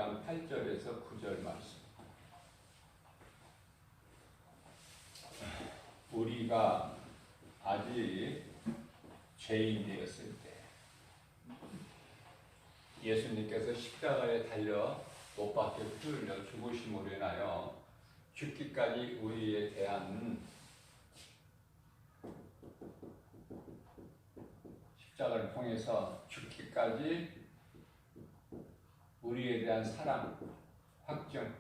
15장 8절에서 9절 말씀. 우리가 아직 죄인 되었을 때 예수님께서 십자가에 달려 못 박혀 피 흘려 죽으심으로 인하여 죽기까지 우리에 대한 십자가를 통해서 죽기까지 우리에 대한 사랑, 확정.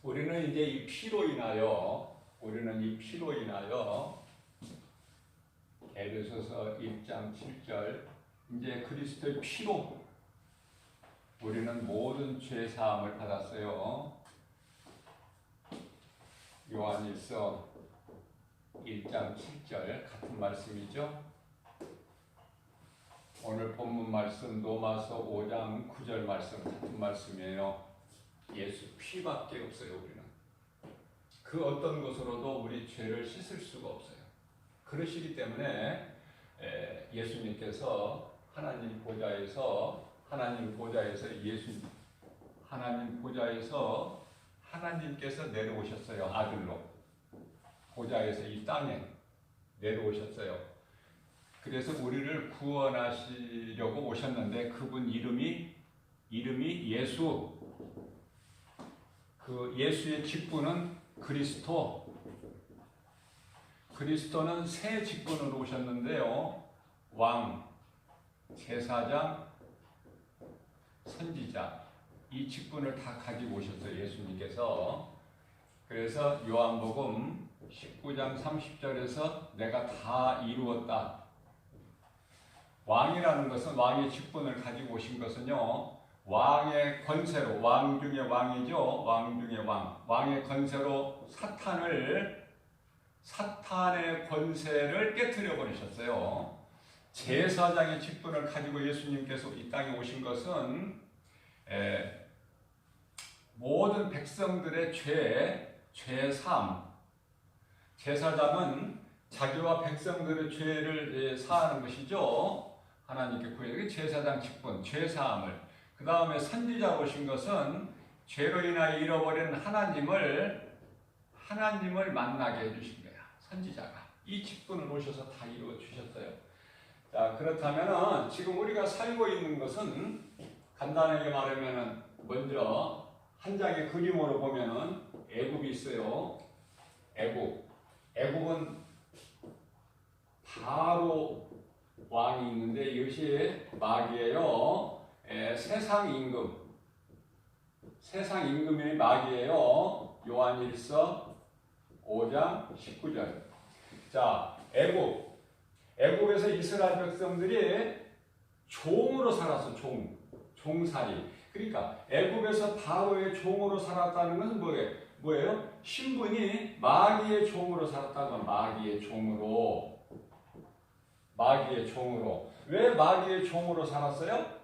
우리는 이제 이 피로 인하여 에베소서 1장 7절 이제 그리스도의 피로 우리는 모든 죄 사함을 받았어요. 요한일서 1장 7절 같은 말씀이죠. 오늘 본문 말씀 로마서 5장 9절 말씀 같은 말씀이에요. 예수 피밖에 없어요. 우리는 그 어떤 것으로도 우리 죄를 씻을 수가 없어요. 그러시기 때문에 예수님께서 하나님 보좌에서 하나님께서 내려오셨어요. 아들로 보좌에서 이 땅에 내려오셨어요. 그래서 우리를 구원하시려고 오셨는데 그분 이름이 예수. 그 예수의 직분은 그리스도. 그리스도는 새 직분으로 오셨는데요. 왕, 제사장, 선지자 이 직분을 다 가지고 오셨어요. 예수님께서. 그래서 요한복음 19장 30절에서 내가 다 이루었다. 왕이라는 것은 왕의 직분을 가지고 오신 것은요. 왕의 권세로 왕 중의 왕이죠. 왕 중의 왕. 왕의 권세로 사탄의 권세를 깨트려 버리셨어요. 제사장의 직분을 가지고 예수님께서 이 땅에 오신 것은 모든 백성들의 죄 사함. 제사장은 자기와 백성들의 죄를 사하는 것이죠. 하나님께 구해야 제사장 직분, 죄 사함을. 그 다음에 선지자가 오신 것은 죄로 인하여 잃어버린 하나님을 만나게 해주신 거야. 선지자가. 이 직분을 오셔서 다 이루어 주셨어요. 자, 그렇다면 지금 우리가 살고 있는 것은 간단하게 말하면 먼저 한 장의 그림으로 보면은 애굽이 있어요. 애굽은 바로 왕이 있는데 이것이 마귀예요. 세상 임금이 마귀예요. 요한일서 5장 19절. 자, 애굽에서 이스라엘 백성들이 종으로 살았어. 종살이. 그러니까 애굽에서 바로의 종으로 살았다는 것은 뭐예요? 신분이 마귀의 종으로 살았다는 건 마귀의 종으로. 왜 마귀의 종으로 살았어요?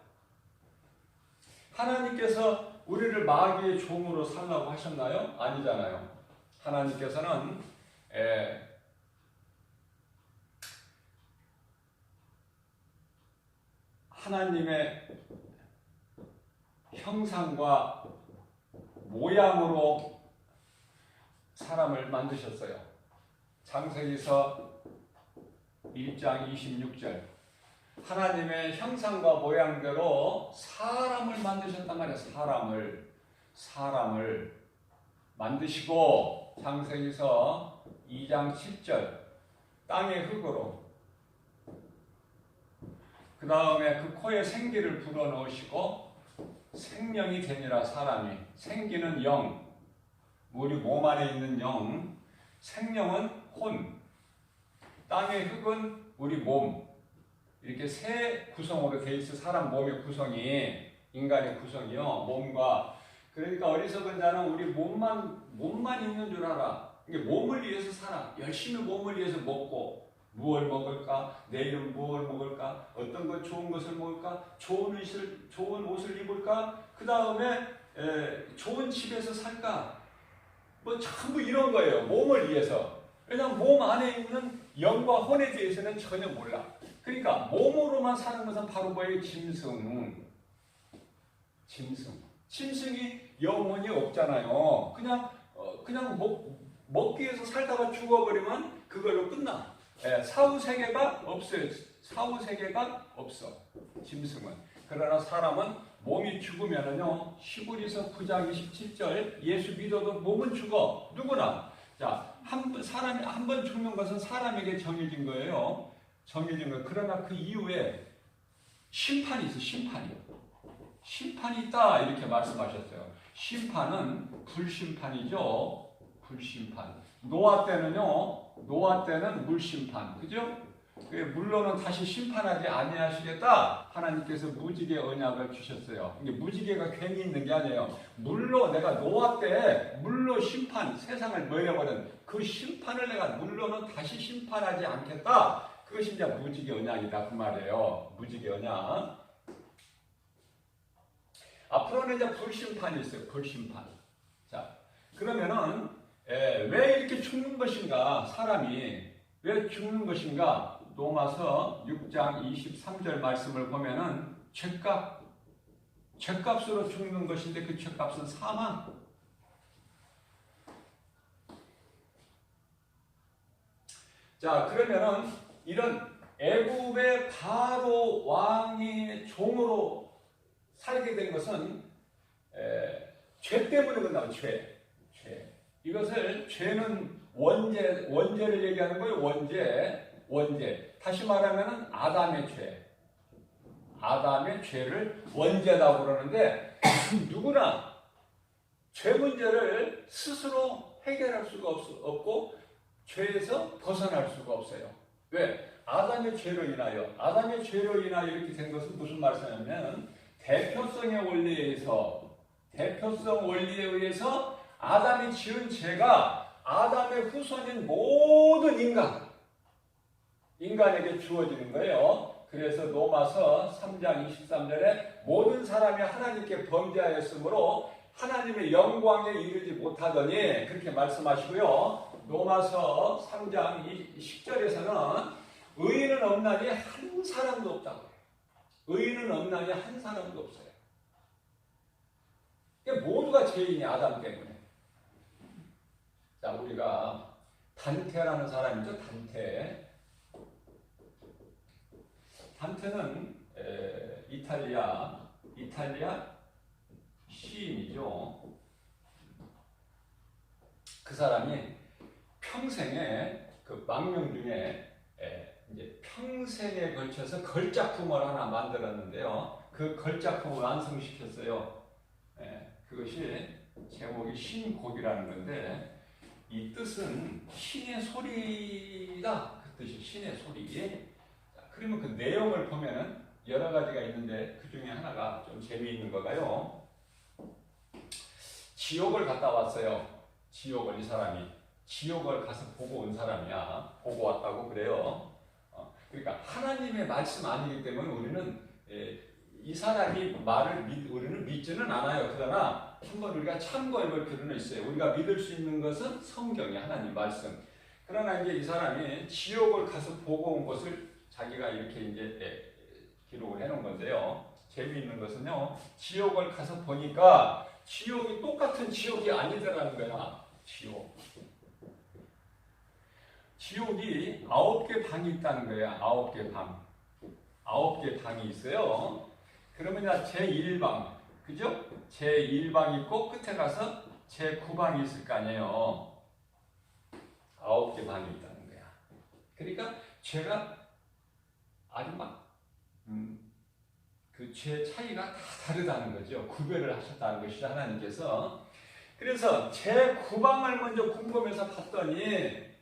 하나님께서 우리를 마귀의 종으로 살라고 하셨나요? 아니잖아요. 하나님께서는 하나님의 형상과 모양으로 사람을 만드셨어요. 창세기서 1장 26절. 하나님의 형상과 모양대로 사람을 만드셨단 말이에요. 사람을 만드시고 창세기서 2장 7절. 땅의 흙으로. 그 다음에 그 코에 생기를 불어넣으시고 생명이 되니라. 사람이. 생기는 영. 우리 몸 안에 있는 영. 생명은 혼. 땅의 흙은 우리 몸. 이렇게 세 구성으로 되어 있어. 사람 몸의 구성이, 인간의 구성이요. 몸과. 그러니까 어리석은 자는 우리 몸만 있는 줄 알아. 이게 몸을 위해서 살아. 열심히 몸을 위해서 먹고, 무엇을 먹을까? 내일은 무엇을 먹을까? 어떤 것 좋은 것을 먹을까? 좋은 옷을 입을까? 그 다음에 좋은 집에서 살까? 뭐 전부 이런 거예요. 몸을 위해서. 왜냐하면 몸 안에 있는 영과 혼에 대해서는 전혀 몰라. 그러니까 몸으로만 사는 것은 바로 뭐예요? 짐승이 영혼이 없잖아요. 그냥 먹기 위해서 살다가 죽어버리면 그걸로 끝나. 사후세계가 없어요. 사후세계가 없어. 짐승은. 그러나 사람은 몸이 죽으면은요, 히브리서 9장 27절, 예수 믿어도 몸은 죽어. 누구나. 자, 사람이 한 번 죽는 것은 사람에게 정해진 거예요. 정해진 거예요. 그러나 그 이후에 심판이 있어, 심판이 있다. 이렇게 말씀하셨어요. 심판은 불심판이죠. 불심판. 노아 때는 물심판. 그죠? 물로는 다시 심판하지 아니하시겠다. 하나님께서 무지개 언약을 주셨어요. 이게 무지개가 괜히 있는 게 아니에요. 물로 내가 노아 때 물로 심판, 세상을 멸해버린 그 심판을 내가 물로는 다시 심판하지 않겠다. 그것이 이제 무지개 언약이다 그 말이에요. 무지개 언약. 앞으로는 이제 불심판이 있어요. 불심판. 자, 그러면은 왜 이렇게 죽는 것인가? 사람이 왜 죽는 것인가? 로마서 6장 23절 말씀을 보면은 죄값으로 죽는 것인데 그 죄값은 사망. 자, 그러면은 이런 애굽의 바로 왕의 종으로 살게 된 것은 죄 때문에 그런다고. 죄. 이것을 죄는 원죄를 얘기하는 거예요. 원죄. 다시 말하면 아담의 죄를 원죄라고 그러는데 누구나 죄 문제를 스스로 해결할 수가 없고 죄에서 벗어날 수가 없어요. 왜? 아담의 죄로 인하여 이렇게 된 것은 무슨 말씀이냐면 대표성 원리에 의해서 아담이 지은 죄가 아담의 후손인 모든 인간에게 주어지는 거예요. 그래서 로마서 3장 23절에 모든 사람이 하나님께 범죄하였으므로 하나님의 영광에 이르지 못하더니 그렇게 말씀하시고요. 로마서 3장 10절에서는 의인은 없나니 한 사람도 없다고. 의인은 없나니 한 사람도 없어요. 모두가 죄인이 아담 때문에. 자, 우리가 단테라는 사람이죠. 단테는 이탈리아 시인이죠. 그 사람이 평생에 그 망명 중에 이제 평생에 걸쳐서 걸작품을 하나 만들었는데요. 그 걸작품을 완성시켰어요. 그것이 제목이 신곡이라는 건데 이 뜻은 신의 소리다. 그 뜻이 신의 소리. 그러면 그 내용을 보면은 여러 가지가 있는데 그 중에 하나가 좀 재미있는 거가요. 지옥을 갔다 왔어요. 이 사람이 지옥을 가서 보고 온 사람이야. 보고 왔다고 그래요. 그러니까 하나님의 말씀 아니기 때문에 우리는 이 사람이 말을 우리는 믿지는 않아요. 그러나 한번 우리가 참고해 볼 필요는 있어요. 우리가 믿을 수 있는 것은 성경이 하나님 말씀. 그러나 이제 이 사람이 지옥을 가서 보고 온 것을 자기가 이렇게 이제 기록을 해놓은 건데요. 재미있는 것은요. 지옥을 가서 보니까 지옥이 똑같은 지옥이 아니더라는 거야. 지옥이 9개 방이 있다는 거야. 9개 방. 9개 방이 있어요. 그러면 제1방, 그죠? 제1방 있고 끝에 가서 제9방이 있을 거 아니에요. 9개 방이 있다는 거야. 그러니까 죄가 아주 그 죄 차이가 다 다르다는 거죠. 구별을 하셨다는 것이죠, 하나님께서. 그래서 제9방을 먼저 궁금해서 봤더니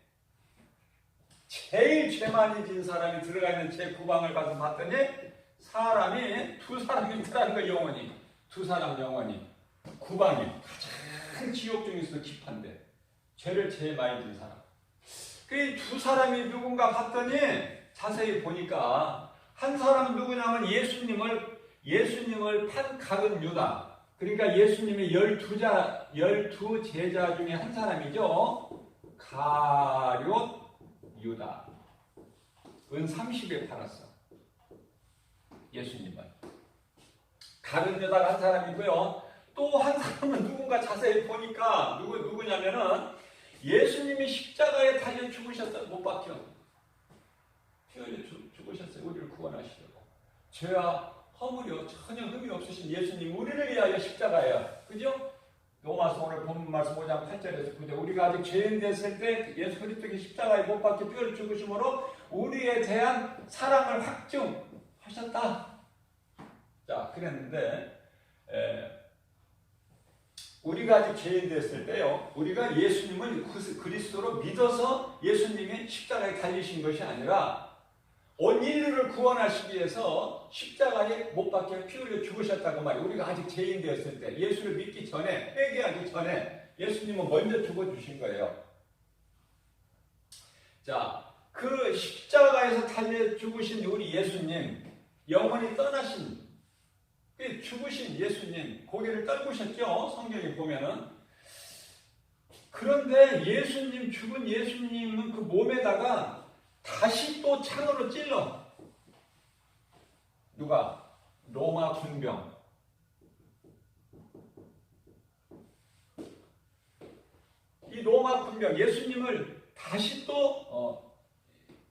제일 죄 많이 진 사람이 들어가 있는 제9방을 가서 봤더니 사람이 두 사람이 있더라는 거. 영혼이 두 사람 영혼이 9방이 가장 지옥 중에서 깊은데 죄를 제일 많이 진 사람. 그 두 사람이 누군가 봤더니 자세히 보니까 한 사람은 누구냐면 예수님을 판가룟 유다. 그러니까 예수님의 12 제자 중에 한 사람이죠. 가룟 유다. 은 30에 팔았어. 예수님은. 다른 여자가 한 사람이고요. 또 한 사람은 누군가 자세히 보니까 누구냐면은 예수님이 십자가에 달려 죽으셨다. 못 박혀. 피 흘려 죽으셨어요. 우리를 구원하시려고. 죄와 허물이요 전혀 흠이 없으신 예수님 우리를 위하여 십자가예요. 그죠? 로마서 오늘 본 말씀 5장 8절에서 9절 우리가 아직 죄인 됐을 때 예수 그리스도의 십자가에 못 박혀 피 흘려 죽으심으로 우리에 대한 사랑을 확증하셨다. 자, 그랬는데 우리가 아직 죄인 됐을 때요. 우리가 예수님을 그리스도로 믿어서 예수님이 십자가에 달리신 것이 아니라 온 인류를 구원하시기 위해서 십자가에 못 박혀 피 흘려 죽으셨다고 말이에요. 우리가 아직 죄인 되었을 때 예수를 믿기 전에 회개하기 전에 예수님은 먼저 죽어주신 거예요. 자, 그 십자가에서 달려 죽으신 우리 예수님 영원히 떠나신 죽으신 예수님 고개를 떨구셨죠. 성경에 보면은. 그런데 예수님 죽은 예수님은 그 몸에다가 다시 또 창으로 찔러. 누가? 로마 군병. 이 로마 군병 예수님을 다시 또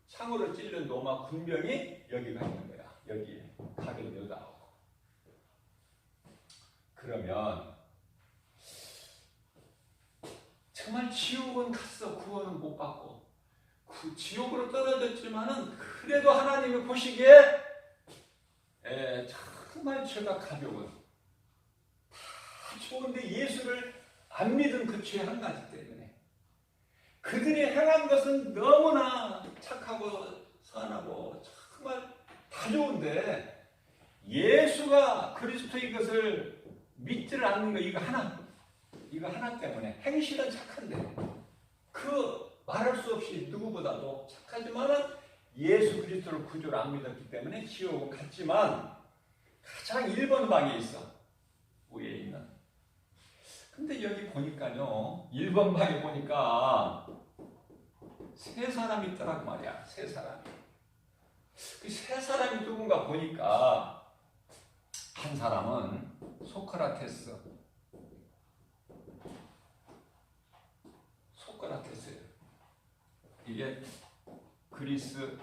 창으로 찔른 로마 군병이 여기가 있는 거야. 여기에 가게 여다오. 그러면 정말 지옥은 갔어. 구원은 못 받고 그 지옥으로 떨어졌지만은 그래도 하나님이 보시기에 정말 죄가 가벼운 다 좋은데 예수를 안 믿은 그 죄 한 가지 때문에 그들이 행한 것은 너무나 착하고 선하고 정말 다 좋은데 예수가 그리스도인 것을 믿지를 않는 거 이거 하나 때문에 행실은 착한데 그 말할 수 없이 누구보다도 착하지만은 예수 그리스도를 구주로 안 믿었기 때문에 지옥은 갔지만 가장 1번 방에 있어. 위에 있는. 근데 여기 보니까요. 1번 방에 보니까 세 사람이 있더라고 말이야. 세 사람이. 그 세 사람이 누군가 보니까 한 사람은 소크라테스. 소크라테스예요. 이게 그리스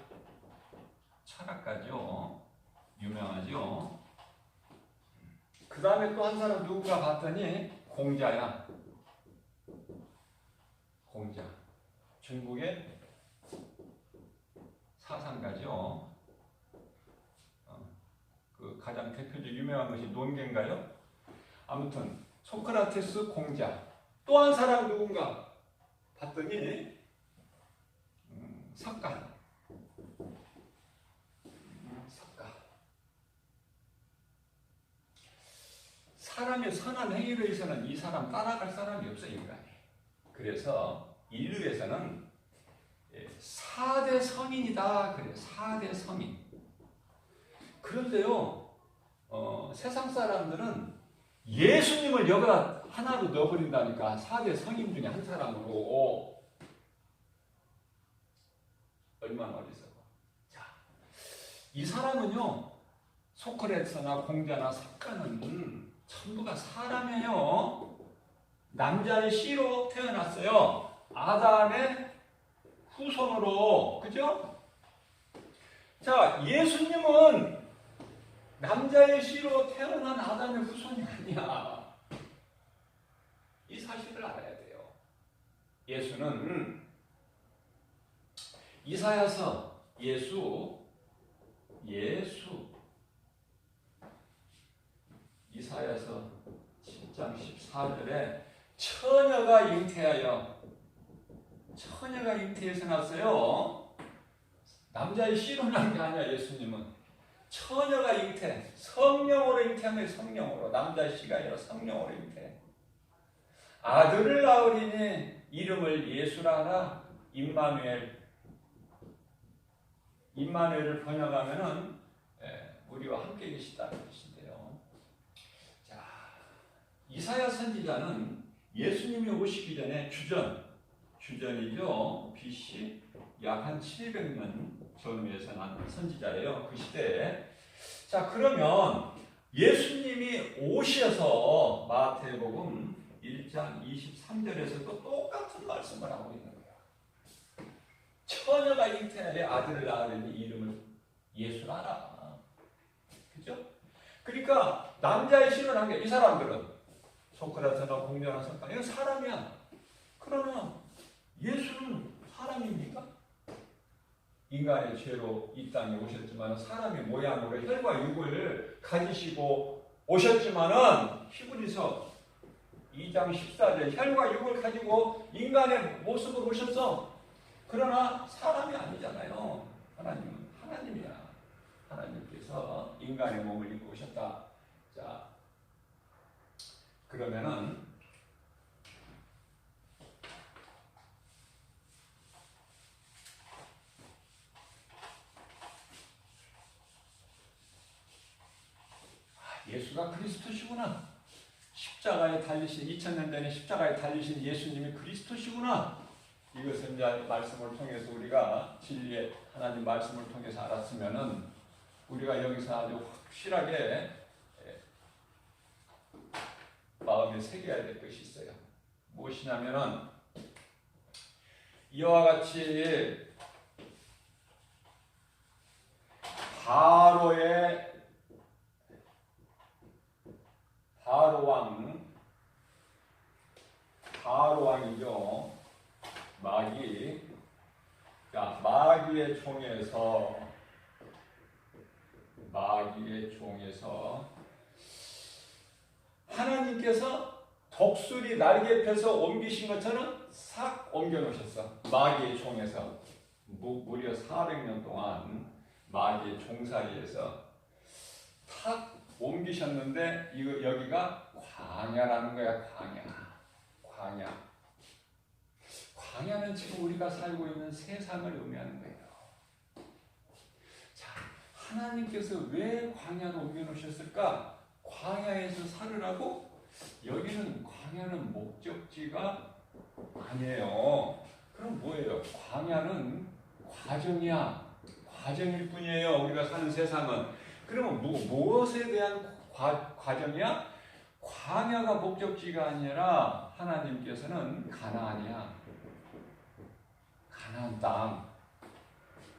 철학가죠. 유명하죠. 그 다음에 또 한 사람 누군가 봤더니 공자야. 공자. 중국의 사상가죠. 그 가장 대표적 유명한 것이 논계인가요? 아무튼 소크라테스, 공자. 또 한 사람 누군가 봤더니 석가. 석가. 사람의 선한 행위로 해서는 이 사람 따라갈 사람이 없어요, 인간이. 그래서 인류에서는 4대 성인이다 그래요. 4대 성인. 그런데요, 세상 사람들은 예수님을 여기다 하나로 넣어버린다니까. 4대 성인 중에 한 사람으로. 얼마나 어리석어. 자, 이 사람은요, 소크라테스나 공자나 석가는 전부가 사람이에요. 남자의 씨로 태어났어요. 아담의 후손으로. 그죠? 자, 예수님은 남자의 씨로 태어난 아담의 후손이 아니야. 이 사실을 알아야 돼요. 예수는 이사야서 이사야서 7장 14절에 처녀가 잉태해서 났어요. 남자의 씨로 난 게 아니야. 예수님은 처녀가 잉태, 성령으로 잉태한 거예요. 성령으로. 남자의 씨가 아니라 성령으로 잉태. 아들을 낳으리니 이름을 예수라 하라. 임마누엘을 번역하면은 우리와 함께 계시다는 뜻인데요. 자, 이사야 선지자는 예수님이 오시기 전에 주전이죠. BC 약 한 700년 전후에서 난 선지자예요. 그 시대에. 자, 그러면 예수님이 오셔서 마태복음 1장 23절에서도 똑같은 말씀을 하고 있는 거야. 처녀가 잉태하여 아들을 낳으려니 이름을 예수라라. 그죠? 그러니까 남자의 신을 한 게 이 사람들은 소크라테나 공전한 성과 이건 사람이야. 그러나 예수는 사람입니까? 인간의 죄로 이 땅에 오셨지만 사람의 모양으로 혈과 육을 가지시고 오셨지만은 히브리서 2장 14절 혈과 육을 가지고 인간의 모습으로 오셨어. 그러나 사람이 아니잖아요. 하나님은 하나님이야. 하나님께서 인간의 몸을 입고 오셨다. 자, 그러면은 예수가 그리스도시구나. 십자가에 달리신 2000년 전에 십자가에 달리신 예수님이 그리스도시구나. 이것을 이제 말씀을 통해서 우리가 진리의 하나님 말씀을 통해서 알았으면은 우리가 여기서 아주 확실하게 마음에 새겨야 될 것이 있어요. 무엇이냐면은 이와 같이 바로왕이죠. 마귀의 종에서 하나님께서 독수리 날개 펴서 옮기신 것처럼 싹 옮겨 놓으셨어. 마귀의 종에서 무려 400년 동안 마귀의 종살이에서 탁 옮기셨는데 여기가 광야라는 거야. 광야는 지금 우리가 살고 있는 세상을 의미하는 거예요. 자, 하나님께서 왜 광야로 옮겨놓으셨을까? 광야에서 살으라고? 여기는 광야는 목적지가 아니에요. 그럼 뭐예요? 광야는 과정일 뿐이에요. 우리가 사는 세상은. 그러면 무엇에 대한 과정이야? 광야가 목적지가 아니라 하나님께서는 가나안이야.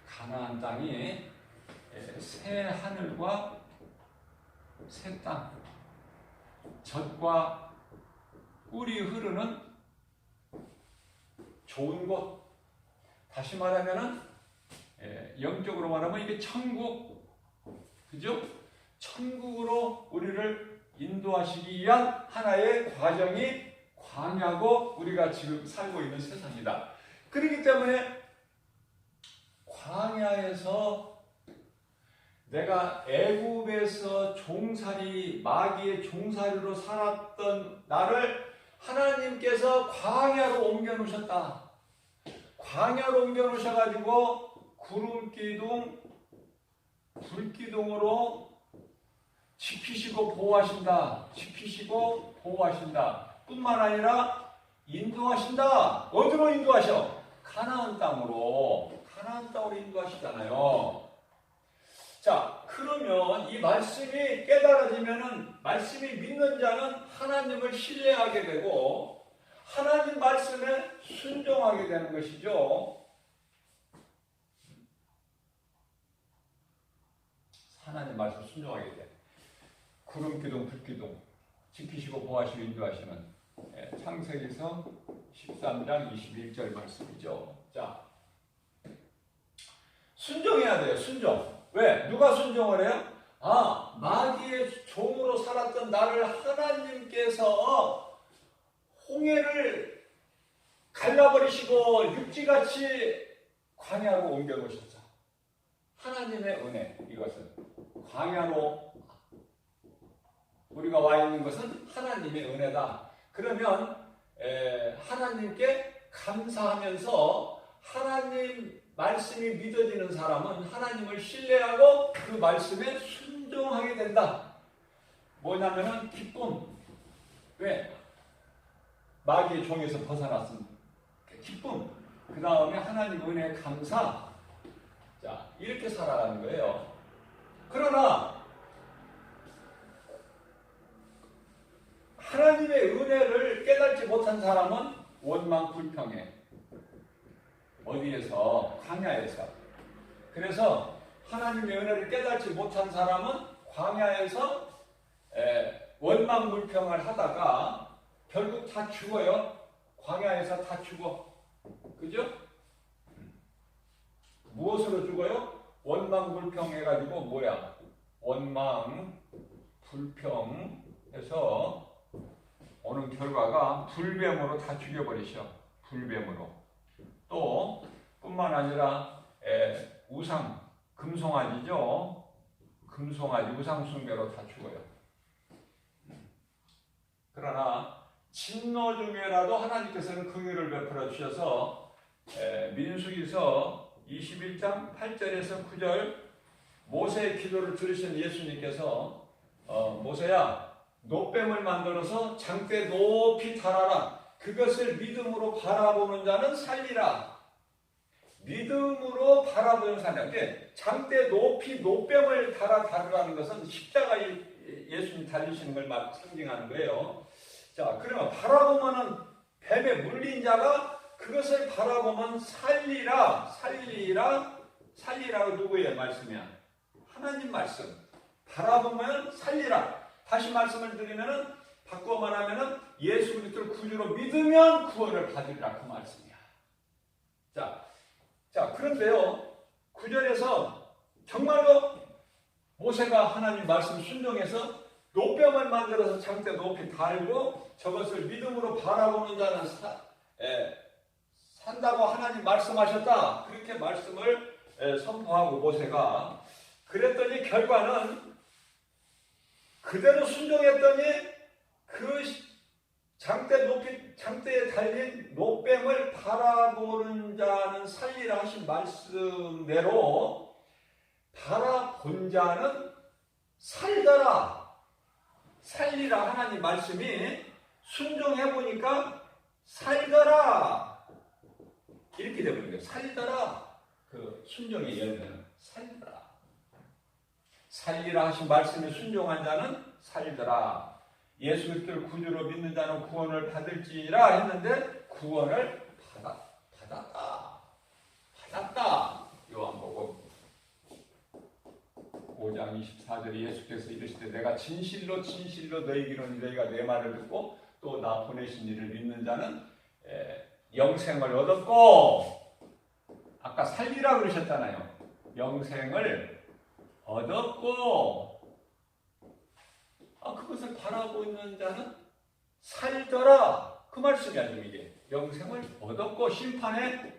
가나안 땅이 새 하늘과 새 땅, 젖과 꿀이 흐르는 좋은 곳. 다시 말하면은 영적으로 말하면 이게 천국, 그죠? 천국으로 우리를 인도하시기 위한 하나의 과정이 광야고 우리가 지금 살고 있는 세상이다. 그렇기 때문에 광야에서 내가 애굽에서 마귀의 종살이로 살았던 나를 하나님께서 광야로 옮겨 놓으셨다. 광야로 옮겨 놓으셔가지고 구름기둥, 불기둥으로 지키시고 보호하신다. 뿐만 아니라 인도하신다. 어디로 인도하셔? 가나안 땅으로 인도하시잖아요. 자, 그러면 이 말씀이 깨달아지면은 말씀이 믿는 자는 하나님을 신뢰하게 되고 하나님 말씀에 순종하게 되는 것이죠. 하나님 말씀 순종하게 돼. 구름기둥, 불기둥 지키시고 보호하시고 인도하시는 창세기서 13장 21절 말씀이죠. 자, 순종해야 돼요. 순종. 왜? 누가 순종을 해요? 마귀의 종으로 살았던 나를 하나님께서 홍해를 갈라버리시고 육지같이 광야로 옮겨놓으셨죠. 하나님의 은혜, 이것은 광야로 우리가 와 있는 것은 하나님의 은혜다. 그러면 하나님께 감사하면서 하나님 말씀이 믿어지는 사람은 하나님을 신뢰하고 그 말씀에 순종하게 된다. 뭐냐면은 기쁨. 왜? 마귀의 종에서 벗어났습니다. 기쁨. 그 다음에 하나님 은혜에 감사. 자, 이렇게 살아가는 거예요. 그러나 하나님의 은혜를 깨닫지 못한 사람은 원망 불평해. 어디에서? 광야에서. 그래서 하나님의 은혜를 깨닫지 못한 사람은 광야에서 원망 불평을 하다가 결국 다 죽어요. 광야에서 다 죽어. 그죠? 무엇으로 죽어요? 원망 불평해가지고 뭐야? 원망 불평해서 오는 결과가 불뱀으로 다 죽여버리셔. 불뱀으로. 또 뿐만 아니라 우상, 금송아지죠. 금송아지, 우상숭배로 다 죽어요. 그러나 진노 중에라도 하나님께서는 긍휼을 베풀어 주셔서 민수기서 21장 8절에서 9절 모세의 기도를 들으신 예수님께서 모세야 노뱀을 만들어서 장대 높이 달아라. 그것을 믿음으로 바라보는 자는 살리라. 믿음으로 바라보는 사람. 장대 높이 노뱀을 달으라는 것은 십자가 예수님 달리시는 걸 상징하는 거예요. 자, 그러면 바라보면은 뱀에 물린 자가 그것을 바라보면 살리라. 살리라가 누구의 말씀이야? 하나님 말씀. 바라보면 살리라. 다시 말씀을 드리면은 바꾸어 말하면은 예수 그리스도를 구주로 믿으면 구원을 받으리라 그 말씀이야. 자, 그런데요. 9절에서 정말로 모세가 하나님 말씀 순종해서 노뱀을 만들어서 장대 높이 달고 저것을 믿음으로 바라보는 자는 산다고 하나님 말씀하셨다. 그렇게 말씀을 선포하고 모세가 그랬더니 결과는 그대로 순종했더니 그 장대에 달린 노뱀을 바라보는 자는 살리라 하신 말씀대로 바라본 자는 살더라. 살리라 하나님 말씀이 순종해보니까 살더라. 이렇게 되는 거예요. 살더라. 그 순종의 열매는 살더라. 살리라 하신 말씀에 순종한 자는 살더라. 예수 그리스도를 구주로 믿는 자는 구원을 받을지라 했는데 구원을 받았다. 요한복음 5장 24절에 예수께서 이르시되 내가 진실로 너희에게 너희가 내 말을 듣고 또 나 보내신 이를 믿는 자는 영생을 얻었고 아까 살리라 그러셨잖아요. 영생을 얻었고 그것을 바라고 있는 자는 살더라. 그 말씀이 아니에요. 이게 영생을 얻었고 심판에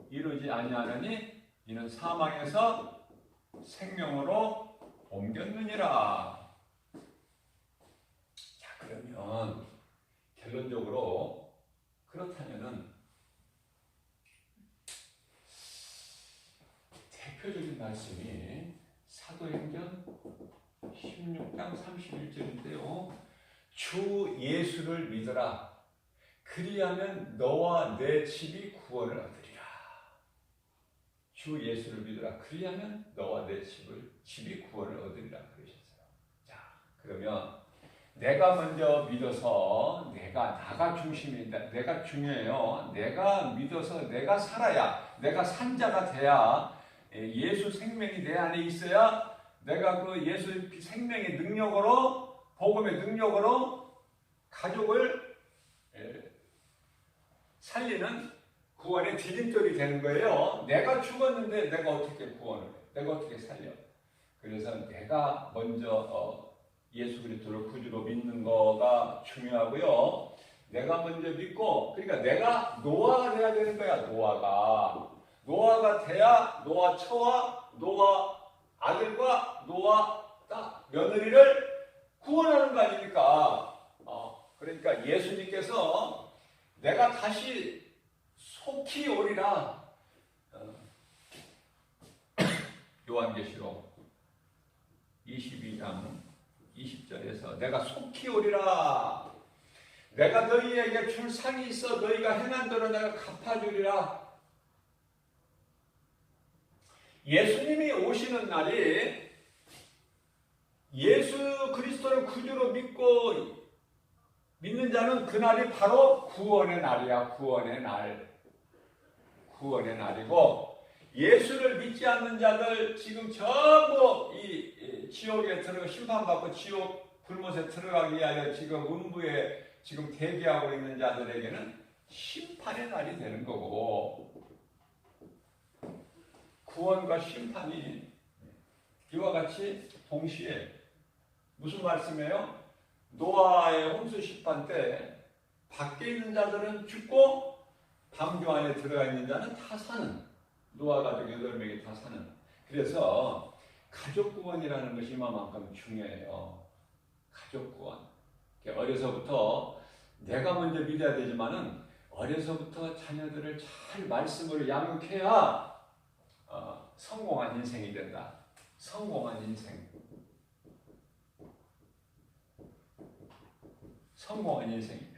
이르지 아니하느니 이는 사망에서 생명으로 옮겼느니라. 자, 그러면 결론적으로 그렇다면은 대표적인 말씀이 사도행전 16장 31절인데요. 주 예수를 믿어라. 그리하면 너와 내 집이 구원을 얻으리라. 주 예수를 믿어라. 그리하면 너와 내 집이 구원을 얻으리라 그러셨어요. 자, 그러면 내가 먼저 믿어서 나가 중심이다. 내가 중요해요. 내가 믿어서 내가 살아야, 내가 산 자가 돼야, 예수 생명이 내 안에 있어야 내가 그 예수 생명의 능력으로, 복음의 능력으로 가족을 살리는 구원의 디딤돌이 되는 거예요. 내가 죽었는데 내가 어떻게 구원을 해? 내가 어떻게 살려? 그래서 내가 먼저 예수 그리스도를 구주로 믿는 거가 중요하고요. 내가 먼저 믿고, 그러니까 내가 노아가 돼야 되는 거야. 노아가 돼야 노아 처와 노아 아들과 노아 며느리를 구원하는 거 아닙니까? 그러니까 예수님께서 내가 다시 속히 오리라. 요한계시록 22장 20절에서 내가 속히 오리라. 내가 너희에게 줄 상이 있어 너희가 행한 대로 내가 갚아주리라. 예수님이 오시는 날이 예수 그리스도를 구주로 믿고 믿는 자는 그날이 바로 구원의 날이야. 구원의 날. 구원의 날이고, 예수를 믿지 않는 자들 지금 전부 이 지옥에 들어가 심판받고 지옥 불못에 들어가기 위하여 지금 음부에 지금 대기하고 있는 자들에게는 심판의 날이 되는 거고, 구원과 심판이 이와 같이 동시에 무슨 말씀이에요? 노아의 홍수 심판 때 밖에 있는 자들은 죽고 방주 안에 들어가 있는 자는 다 사는, 노아 가족 8명이 다 사는. 그래서 가족 구원이라는 것이 이만큼 중요해요. 가족 구원. 어려서부터 내가 먼저 믿어야 되지만은 어려서부터 자녀들을 잘 말씀으로 양육해야 성공한 인생이 된다. 성공한 인생. 성공한 인생이에요.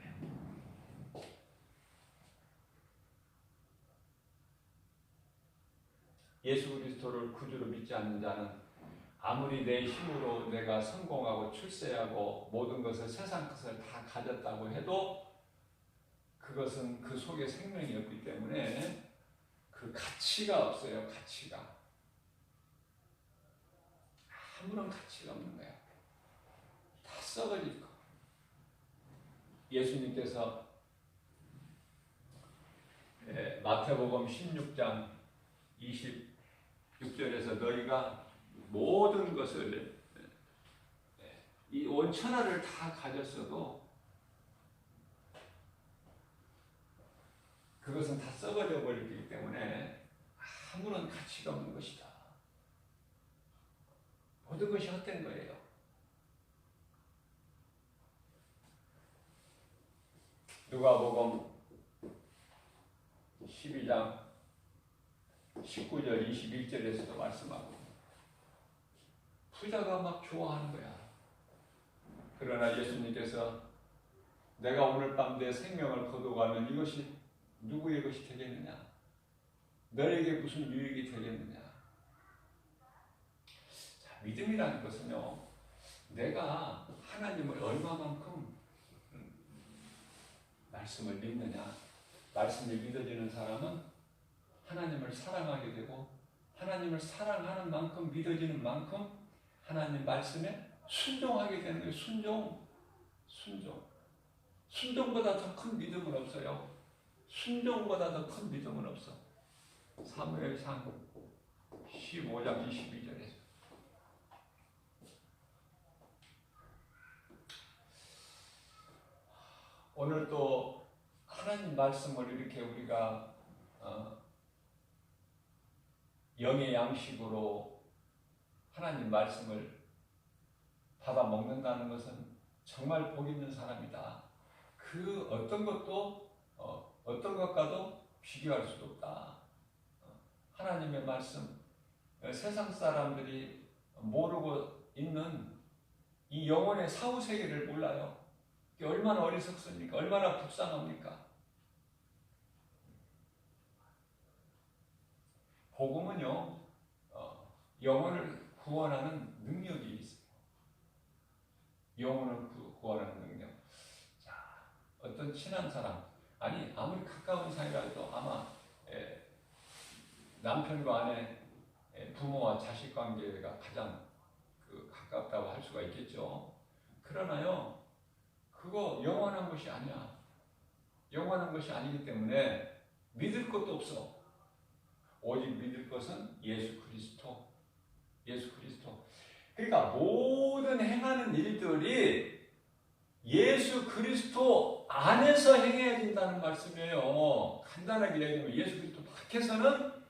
예수 그리스도를 구주로 믿지 않는 자는 아무리 내 힘으로 내가 성공하고 출세하고 모든 것을 세상 것을 다 가졌다고 해도 그것은 그 속에 생명이 없기 때문에 그 가치가 없어요. 가치가. 아무런 가치가 없는 거야. 다 썩어질 거. 예수님께서 마태복음 16장 26절에서 너희가 모든 것을 이 온 천하를 다 가졌어도 그것은 다 썩어져 버리기 때문에 아무런 가치가 없는 것이다. 모든 것이 헛된 거예요. 누가복음 12장 19절 21절에서도 말씀하고 부자가 막 좋아하는 거야. 그러나 예수님께서 내가 오늘 밤 내 생명을 거둬가면 이것이 누구의 것이 되겠느냐? 너에게 무슨 유익이 되겠느냐? 자, 믿음이라는 것은요, 내가 하나님을 얼마만큼 말씀을 믿느냐? 말씀이 믿어지는 사람은 하나님을 사랑하게 되고 하나님을 사랑하는 만큼 믿어지는 만큼 하나님 말씀에 순종하게 되는 거예요. 순종. 순종보다 더 큰 믿음은 없어요. 순종보다 더 큰 믿음은 없어. 사무엘상 15장 22절에서 오늘 또 하나님 말씀을 이렇게 우리가 영의 양식으로 하나님 말씀을 받아 먹는다는 것은 정말 복 있는 사람이다. 그 어떤 것과도 비교할 수도 없다. 하나님의 말씀, 세상 사람들이 모르고 있는 이 영혼의 사후세계를 몰라요. 얼마나 어리석습니까? 얼마나 불쌍합니까? 복음은요, 영혼을 구원하는 능력이 있어요. 영혼을 구원하는 능력. 자, 어떤 친한 사람, 아니 아무리 가까운 사이라도 아마 남편과 아내, 부모와 자식 관계가 가장 가깝다고 할 수가 있겠죠. 그러나요, 그거 영원한 것이 아니야. 영원한 것이 아니기 때문에 믿을 것도 없어. 오직 믿을 것은 예수 그리스도. 예수 그리스도. 그러니까 모든 행하는 일들이 예수 그리스도 안에서 행해야 된다는 말씀이에요. 간단하게 얘기하면 예수 그리스도 밖에서는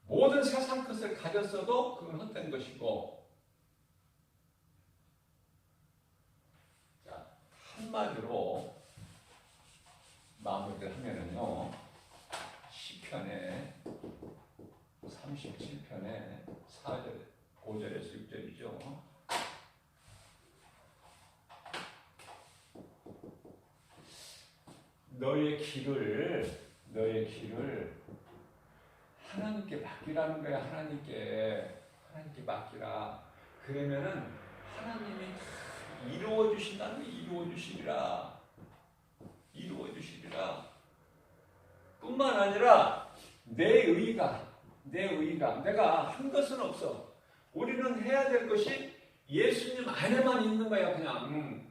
모든 세상 것을 가졌어도 그건 헛된 것이고, 자, 한마디로 마무리를 하면은요, 시편에 37편에 4절, 5절에서 6절이죠. 너의 길을 하나님께 맡기라는 거야. 하나님께 맡기라. 그러면은 하나님이 다 이루어 주신다는 게 이루어 주시리라. 주시리라. 뿐만 아니라 내 의가 내가 한 것은 없어. 우리는 해야 될 것이 예수님 안에만 있는 거야. 그냥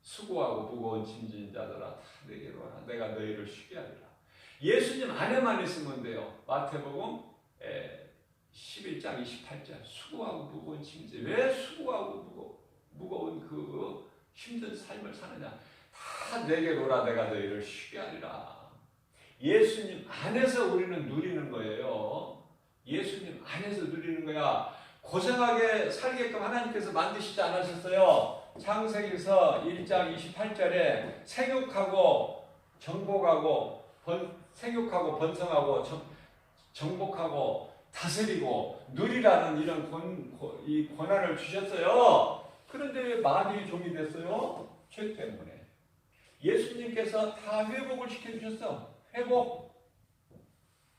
수고하고 무거운 짐진 자들아 다 내게로 와라. 내가 너희를 쉬게 하리라. 예수님 안에만 있으면 돼요. 마태복음 11장 28절 수고하고 무거운 짐진. 왜 수고하고 무거운 그 힘든 삶을 사느냐. 다 내게로 오라. 내가 너희를 쉬게 하리라. 예수님 안에서 우리는 누리는 거예요. 예수님 안에서 누리는 거야. 고생하게 살게끔 하나님께서 만드시지 않으셨어요. 창세기서 1장 28절에 생육하고 정복하고 생육하고 번성하고 정복하고 다스리고 누리라는 이런 권한을 주셨어요. 그런데 왜 마귀의 종이 됐어요? 죄 때문에. 예수님께서 다 회복을 시켜주셨어. 회복.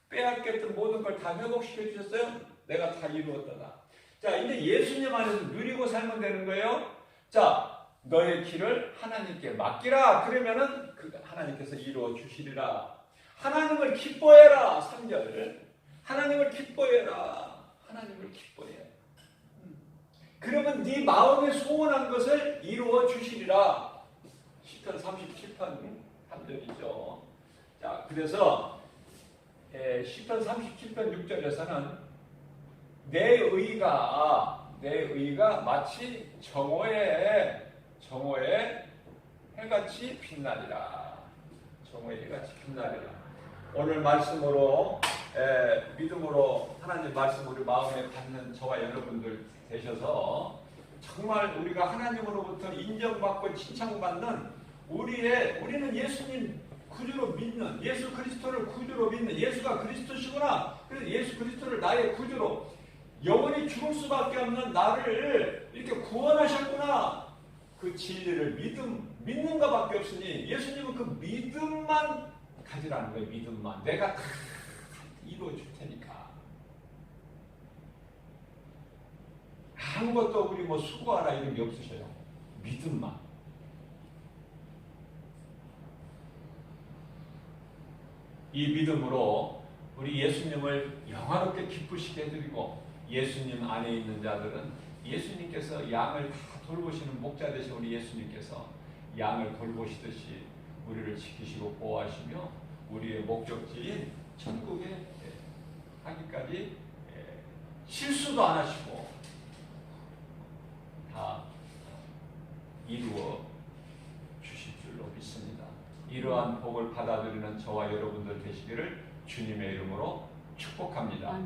빼앗겼던 모든 걸 다 회복시켜 주셨어요. 내가 다 이루었다. 자, 이제 예수님 안에서 누리고 살면 되는 거예요. 자, 너의 길을 하나님께 맡기라. 그러면은 하나님께서 이루어 주시리라. 하나님을 기뻐해라. 3절. 하나님을 기뻐해라. 하나님을 기뻐해. 그러면 네 마음에 소원한 것을 이루어 주시리라. 시편 37편 3절이죠. 자, 그래서 시편 37편 6절에서는 내 의가 마치 정오의 해같이 빛나리라. 정오의 해같이 빛나리라. 오늘 말씀으로 믿음으로 하나님 말씀 우리 마음에 받는 저와 여러분들 되셔서 정말 우리가 하나님으로부터 인정받고 칭찬받는 우리는 예수님 구주로 믿는, 예수 그리스도를 구주로 믿는, 예수가 그리스도시구나. 그래서 예수 그리스도를 나의 구주로 영원히 죽을 수밖에 없는 나를 이렇게 구원하셨구나. 그 진리를 믿는 것밖에 없으니 예수님은 그 믿음만 가지라는 거예요. 믿음만. 내가 다 이루어 줄 테니까. 아무것도 우리 뭐 수고하라 이런 게 없으셔요. 믿음만. 이 믿음으로 우리 예수님을 영화롭게 기쁘시게 해드리고 예수님 안에 있는 자들은 예수님께서 양을 다 돌보시는 목자 되신 우리 예수님께서 양을 돌보시듯이 우리를 지키시고 보호하시며 우리의 목적지인 천국에 하기까지 실수도 안 하시고 다 이루어 주실 줄로 믿습니다. 이러한 복을 받아들이는 저와 여러분들 되시기를 주님의 이름으로 축복합니다.